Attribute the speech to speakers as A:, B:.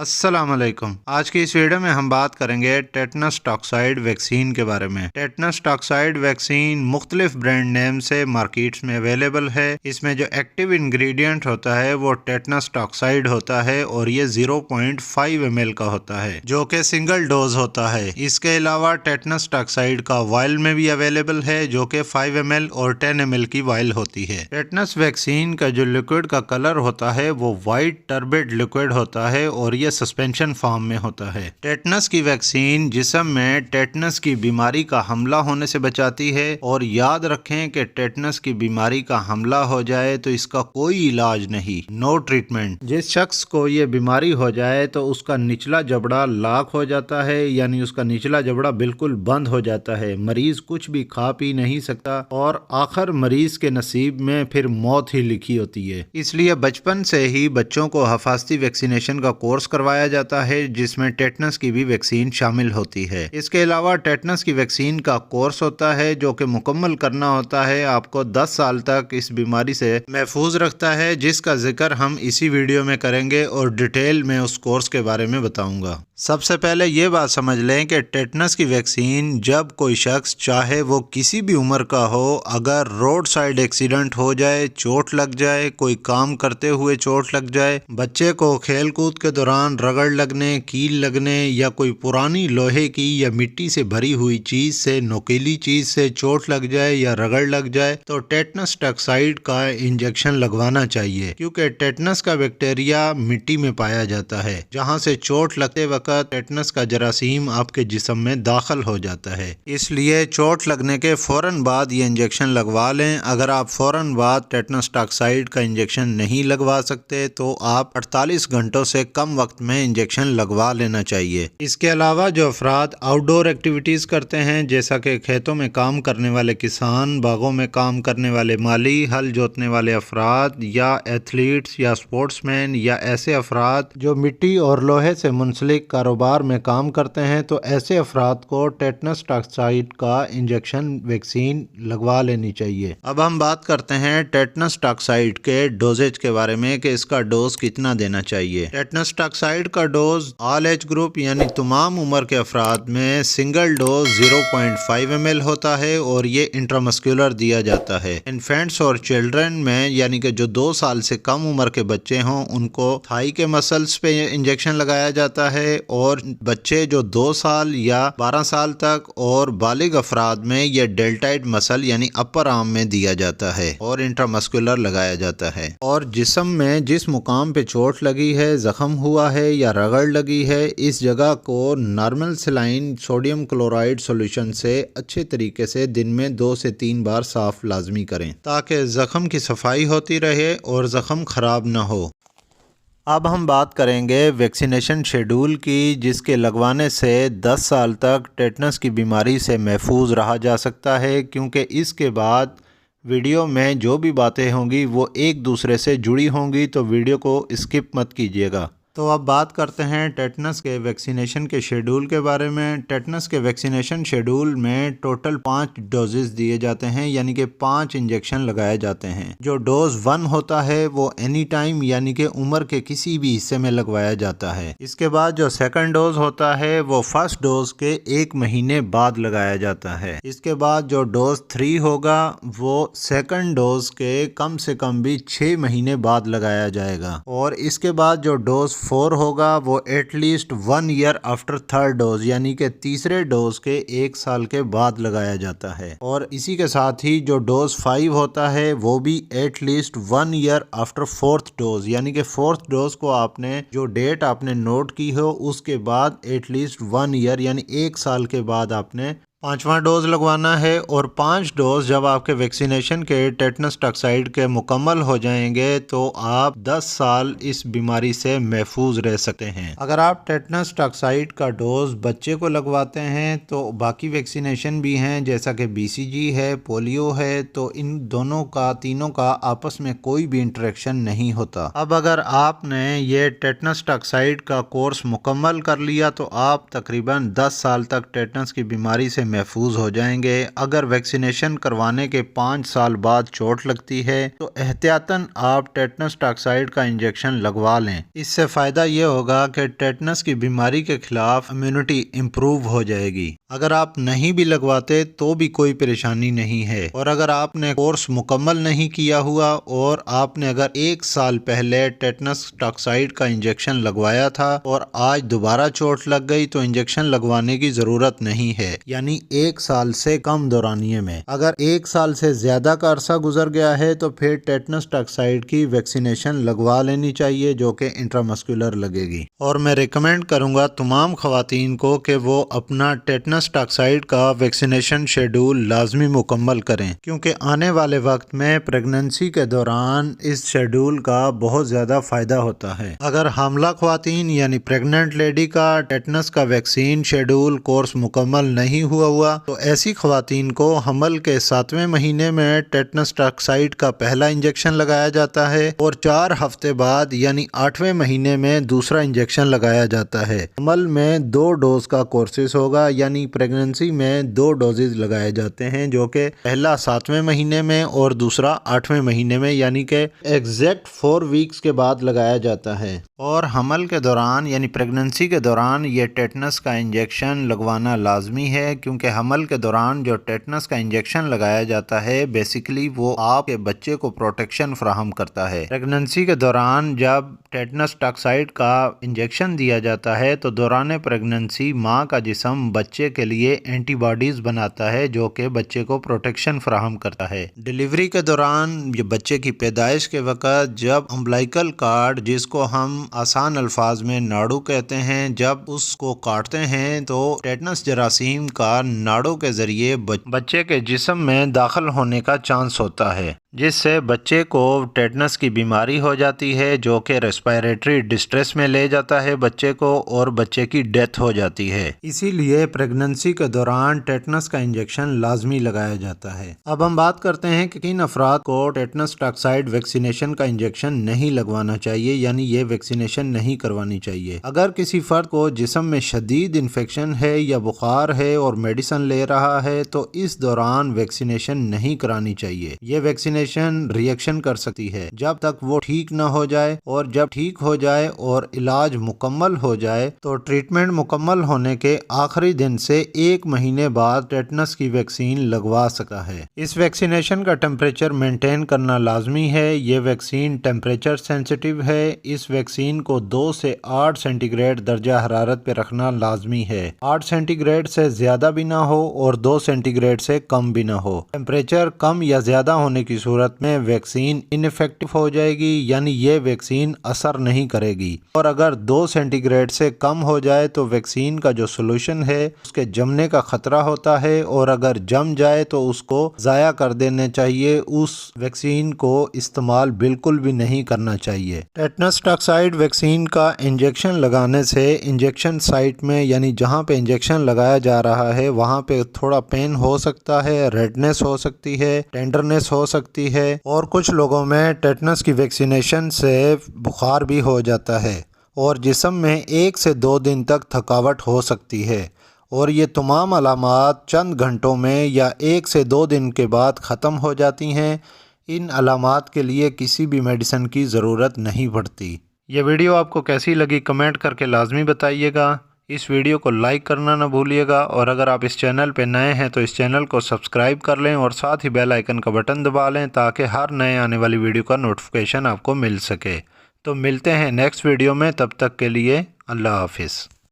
A: السلام علیکم۔ آج کی اس ویڈیو میں ہم بات کریں گے ٹیٹنس ٹاکسائڈ ویکسین کے بارے میں۔ ٹیٹنس ٹاکسائڈ ویکسین مختلف برانڈ نیم سے مارکیٹس میں اویلیبل ہے۔ اس میں جو ایکٹیو انگریڈینٹ ہوتا ہے وہ ٹیٹنس ٹاکسائڈ ہوتا ہے اور یہ 0.5 ml کا ہوتا ہے جو کہ سنگل ڈوز ہوتا ہے۔ اس کے علاوہ ٹیٹنس ٹاکسائڈ کا وائل میں بھی اویلیبل ہے جو کہ 5 ml اور 10 ml کی وائل ہوتی ہے۔ ٹیٹنس ویکسین کا جو لیکوئڈ کا کلر ہوتا ہے وہ وائٹ ٹربڈ لیکوئڈ ہوتا ہے اور یہ سسپینشن فارم میں ہوتا ہے۔ ٹیٹنس کی ویکسین جسم میں ٹیٹنس کی بیماری کا حملہ ہونے سے بچاتی ہے، اور یاد رکھیں کہ ٹیٹنس کی بیماری کا حملہ ہو جائے تو اس کا کوئی علاج نہیں، نو ٹریٹمنٹ۔ جس شخص کو یہ بیماری ہو جائے تو اس کا نچلا جبڑا لاک ہو جاتا ہے، یعنی اس کا نچلا جبڑا بالکل بند ہو جاتا ہے، مریض کچھ بھی کھا پی نہیں سکتا اور آخر مریض کے نصیب میں پھر موت ہی لکھی ہوتی ہے۔ اس لیے بچپن سے ہی بچوں کو حفاظتی ویکسینیشن کا کورس کروایا جاتا ہے جس میں ٹیٹنس کی بھی ویکسین شامل ہوتی ہے۔ اس کے علاوہ ٹیٹنس کی ویکسین کا کورس ہوتا ہے جو کہ مکمل کرنا ہوتا ہے، آپ کو 10 سال تک اس بیماری سے محفوظ رکھتا ہے، جس کا ذکر ہم اسی ویڈیو میں کریں گے اور ڈیٹیل میں اس کورس کے بارے میں بتاؤں گا۔ سب سے پہلے یہ بات سمجھ لیں کہ ٹیٹنس کی ویکسین جب کوئی شخص چاہے وہ کسی بھی عمر کا ہو، اگر روڈ سائیڈ ایکسیڈنٹ ہو جائے، چوٹ لگ جائے، کوئی کام کرتے ہوئے چوٹ لگ جائے، بچے کو کھیل کود کے دوران رگڑ لگنے، کیل لگنے یا کوئی پرانی لوہے کی یا مٹی سے بھری ہوئی چیز سے، نوکیلی چیز سے چوٹ لگ جائے یا رگڑ لگ جائے تو ٹیٹنس ٹاکسائڈ کا انجیکشن لگوانا چاہیے، کیونکہ ٹیٹنس کا بیکٹیریا مٹی میں پایا جاتا ہے، جہاں سے چوٹ لگتے وقت ٹیٹنس کا جراثیم آپ کے جسم میں داخل ہو جاتا ہے۔ اس لیے چوٹ لگنے کے فوراً بعد یہ انجیکشن لگوا لیں۔ اگر آپ فوراً بعد ٹیٹنس ٹاکسائڈ کا انجیکشن نہیں لگوا سکتے تو آپ 48 گھنٹوں سے کم وقت میں انجیکشن لگوا لینا چاہیے۔ اس کے علاوہ جو افراد آؤٹ ڈور ایکٹیویٹیز کرتے ہیں، جیسا کہ کھیتوں میں کام کرنے والے کسان، باغوں میں کام کرنے والے مالی، ہل جوتنے والے افراد یا ایتھلیٹس یا سپورٹس مین یا ایسے افراد جو مٹی اور لوہے سے منسلک کاروبار میں کام کرتے ہیں، تو ایسے افراد کو ٹیٹنس ٹاکسائڈ کا انجیکشن ویکسین لگوا لینی چاہیے۔ اب ہم بات کرتے ہیں ٹیٹنس ٹاکسائڈ کے ڈوزیج کے بارے میں کہ اس کا ڈوز کتنا دینا چاہیے۔ ٹیٹنس ٹاکسائڈ کا ڈوز آل ایج گروپ یعنی تمام عمر کے افراد میں سنگل ڈوز 0.5 ml ہوتا ہے اور یہ انٹرامسکولر دیا جاتا ہے۔ انفینٹس اور چلڈرن میں یعنی کہ جو 2 سال سے کم عمر کے بچے ہوں ان کو تھائی کے مسلز پہ انجیکشن لگایا جاتا ہے، اور بچے جو 2 سال یا 12 سال تک اور بالغ افراد میں یہ ڈیلٹائڈ مسل یعنی اپر آرم میں دیا جاتا ہے اور انٹرامسکولر لگایا جاتا ہے۔ اور جسم میں جس مقام پہ چوٹ لگی ہے، زخم ہوا ہے یا رگڑ لگی ہے، اس جگہ کو normal saline sodium chloride solution سے اچھے طریقے سے دن میں 2 سے 3 بار صاف لازمی کریں تاکہ زخم کی صفائی ہوتی رہے اور زخم خراب نہ ہو۔ اب ہم بات کریں گے ویکسینیشن شیڈول کی، جس کے لگوانے سے 10 سال تک ٹیٹنس کی بیماری سے محفوظ رہا جا سکتا ہے، کیونکہ اس کے بعد ویڈیو میں جو بھی باتیں ہوں گی وہ ایک دوسرے سے جڑی ہوں گی، تو ویڈیو کو اسکپ مت کیجیے گا۔ تو اب بات کرتے ہیں ٹیٹنس کے ویکسینیشن کے شیڈول کے بارے میں۔ ٹیٹنس کے ویکسینیشن شیڈول میں ٹوٹل 5 ڈوزز دیے جاتے ہیں، یعنی کہ 5 انجیکشن لگائے جاتے ہیں۔ جو ڈوز 1 ہوتا ہے وہ اینی ٹائم یعنی کہ عمر کے کسی بھی حصے میں لگوایا جاتا ہے۔ اس کے بعد جو سیکنڈ ڈوز ہوتا ہے وہ فرسٹ ڈوز کے 1 مہینے بعد لگایا جاتا ہے۔ اس کے بعد جو ڈوز 3 ہوگا وہ سیکنڈ ڈوز کے کم سے کم بھی 6 مہینے بعد لگایا جائے گا، اور اس کے بعد جو ڈوز 4 ہوگا وہ at least 1 year after third dose یعنی کہ تیسرے ڈوز کے 1 سال کے بعد لگایا جاتا ہے، اور اسی کے ساتھ ہی جو ڈوز 5 ہوتا ہے وہ بھی at least 1 year after fourth dose, یعنی کہ فورتھ ڈوز کو آپ نے جو ڈیٹ آپ نے نوٹ کی ہو اس کے بعد ایٹ لیسٹ 1 ایئر یعنی 1 سال کے بعد آپ نے 5واں ڈوز لگوانا ہے۔ اور 5 ڈوز جب آپ کے ویکسینیشن کے ٹیٹنس ٹاکسائڈ کے مکمل ہو جائیں گے تو آپ 10 سال اس بیماری سے محفوظ رہ سکتے ہیں۔ اگر آپ ٹیٹنس ٹاکسائڈ کا ڈوز بچے کو لگواتے ہیں تو باقی ویکسینیشن بھی ہیں، جیسا کہ BCG ہے، پولیو ہے، تو ان دونوں کا تینوں کا آپس میں کوئی بھی انٹریکشن نہیں ہوتا۔ اب اگر آپ نے یہ ٹیٹنس ٹاکسائڈ کا کورس مکمل کر لیا تو آپ تقریباً 10 سال تک ٹیٹنس کی بیماری سے محفوظ ہو جائیں گے۔ اگر ویکسینیشن کروانے کے 5 سال بعد چوٹ لگتی ہے تو احتیاطاً آپ ٹیٹنس ٹاکسائڈ کا انجیکشن لگوا لیں۔ اس سے فائدہ یہ ہوگا کہ ٹیٹنس کی بیماری کے خلاف امیونٹی امپروو ہو جائے گی۔ اگر آپ نہیں بھی لگواتے تو بھی کوئی پریشانی نہیں ہے، اور اگر آپ نے کورس مکمل نہیں کیا ہوا اور آپ نے اگر 1 سال پہلے ٹیٹنس ٹاکسائڈ کا انجیکشن لگوایا تھا اور آج دوبارہ چوٹ لگ گئی تو انجیکشن لگوانے کی ضرورت نہیں ہے، یعنی 1 سال سے کم دورانیے میں۔ اگر 1 سال سے زیادہ کا عرصہ گزر گیا ہے تو پھر ٹیٹنس ٹاکسائڈ کی ویکسینیشن لگوا لینی چاہیے، جو کہ انٹرامسکولر لگے گی۔ اور میں ریکمینڈ کروں گا تمام خواتین کو کہ وہ اپنا ٹیٹنس ٹاکسائڈ کا ویکسینیشن شیڈول لازمی مکمل کریں، کیونکہ آنے والے وقت میں پریگننسی کے دوران اس شیڈول کا بہت زیادہ فائدہ ہوتا ہے۔ اگر حاملہ خواتین یعنی پریگننٹ لیڈی کا ٹیٹنس کا ویکسین شیڈول کورس مکمل نہیں ہوا تو ایسی خواتین کو حمل کے 7ویں مہینے میں ٹیٹنس ٹاکسائڈ کا پہلا انجیکشن لگایا جاتا ہے اور 4 ہفتے بعد یعنی 8ویں مہینے میں دوسرا انجیکشن لگایا جاتا ہے۔ حمل میں 2 ڈوز کا کورسز ہوگا، یعنی پریگننسی میں 2 ڈوزز لگائے جاتے ہیں، جو کہ پہلا 7ویں مہینے میں اور دوسرا 8ویں مہینے میں، یعنی کہ ایگزیکٹ 4 ویکس کے بعد لگایا جاتا ہے۔ اور حمل کے دوران یعنی پریگننسی کے دوران یہ ٹیٹنس کا انجیکشن لگوانا لازمی ہے، کیونکہ حمل کے دوران جو ٹیٹنس کا انجیکشن لگایا جاتا ہے بیسیکلی وہ آپ کے بچے کو پروٹیکشن فراہم کرتا ہے۔ پریگننسی کے دوران جب ٹیٹنس ٹاکسائڈ کا انجیکشن دیا جاتا ہے تو دوران پریگننسی ماں کا جسم بچے کے لیے اینٹی باڈیز بناتا ہے، جو کہ بچے کو پروٹیکشن فراہم کرتا ہے۔ ڈیلیوری کے دوران یہ بچے کی پیدائش کے وقت جب امبلائکل کارڈ، جس کو ہم آسان الفاظ میں ناڑو کہتے ہیں، جب اس کو کاٹتے ہیں تو ٹیٹنس جراثیم کا ناڑو کے ذریعے بچے کے جسم میں داخل ہونے کا چانس ہوتا ہے، جس سے بچے کو ٹیٹنس کی بیماری ہو جاتی ہے، جو کہ ریسپائریٹری ڈسٹریس میں لے جاتا ہے بچے کو، اور بچے کی ڈیتھ ہو جاتی ہے۔ اسی لیے پریگننسی کے دوران ٹیٹنس کا انجیکشن لازمی لگایا جاتا ہے۔ اب ہم بات کرتے ہیں کہ کن افراد کو ٹیٹنس ٹاکسائڈ ویکسینیشن کا انجیکشن نہیں لگوانا چاہیے، یعنی یہ ویکسینیشن نہیں کروانی چاہیے۔ اگر کسی فرد کو جسم میں شدید انفیکشن ہے یا بخار ہے اور میڈیسن لے رہا ہے تو اس دوران ویکسینیشن نہیں کرانی چاہیے۔ یہ ویکسینیشن ری ایکشن کر سکتی ہے جب تک وہ ٹھیک نہ ہو جائے، اور جب ٹھیک ہو جائے اور علاج مکمل ہو جائے تو ٹریٹمنٹ مکمل ہونے کے آخری دن سے 1 مہینے بعد ٹیٹنس کی ویکسین لگوا سکتا ہے۔ اس ویکسینیشن کا ٹیمپریچر مینٹین کرنا لازمی ہے۔ یہ ویکسین ٹیمپریچر سینسٹیو ہے۔ اس ویکسین کو 2 سے 8 سینٹی گریڈ درجہ حرارت پہ رکھنا لازمی ہے۔ 8 سینٹی گریڈ سے زیادہ بھی نہ ہو اور 2 سینٹی گریڈ سے کم بھی نہ ہو۔ ٹیمپریچر کم یا زیادہ ہونے کی صورت میں ویکسین انفیکٹو ہو جائے گی، یعنی یہ ویکسین اثر نہیں کرے گی۔ اور اگر 2 سینٹی گریڈ سے کم ہو جائے تو ویکسین کا جو سولوشن ہے اس کے جمنے کا خطرہ ہوتا ہے، اور اگر جم جائے تو اس کو ضائع کر دینا چاہیے۔ اس ویکسین کو استعمال بالکل بھی نہیں کرنا چاہیے۔ ٹیٹنس ٹاکسائڈ ویکسین کا انجیکشن لگانے سے انجیکشن سائٹ میں یعنی جہاں پہ انجیکشن لگایا جا رہا ہے وہاں پہ تھوڑا پین ہو سکتا ہے، ریڈنس ہو سکتی ہے، ٹینڈرنس ہو سکتی ہے، اور کچھ لوگوں میں ٹیٹنس کی ویکسینیشن سے بخار بھی ہو جاتا ہے، اور جسم میں 1 سے 2 دن تک تھکاوٹ ہو سکتی ہے، اور یہ تمام علامات چند گھنٹوں میں یا 1 سے 2 دن کے بعد ختم ہو جاتی ہیں۔ ان علامات کے لیے کسی بھی میڈیسن کی ضرورت نہیں پڑتی۔ یہ ویڈیو آپ کو کیسی لگی کمنٹ کر کے لازمی بتائیے گا۔ اس ویڈیو کو لائک کرنا نہ بھولیے گا، اور اگر آپ اس چینل پہ نئے ہیں تو اس چینل کو سبسکرائب کر لیں اور ساتھ ہی بیل آئیکن کا بٹن دبا لیں تاکہ ہر نئے آنے والی ویڈیو کا نوٹیفیکیشن آپ کو مل سکے۔ تو ملتے ہیں نیکسٹ ویڈیو میں، تب تک کے لیے اللہ حافظ۔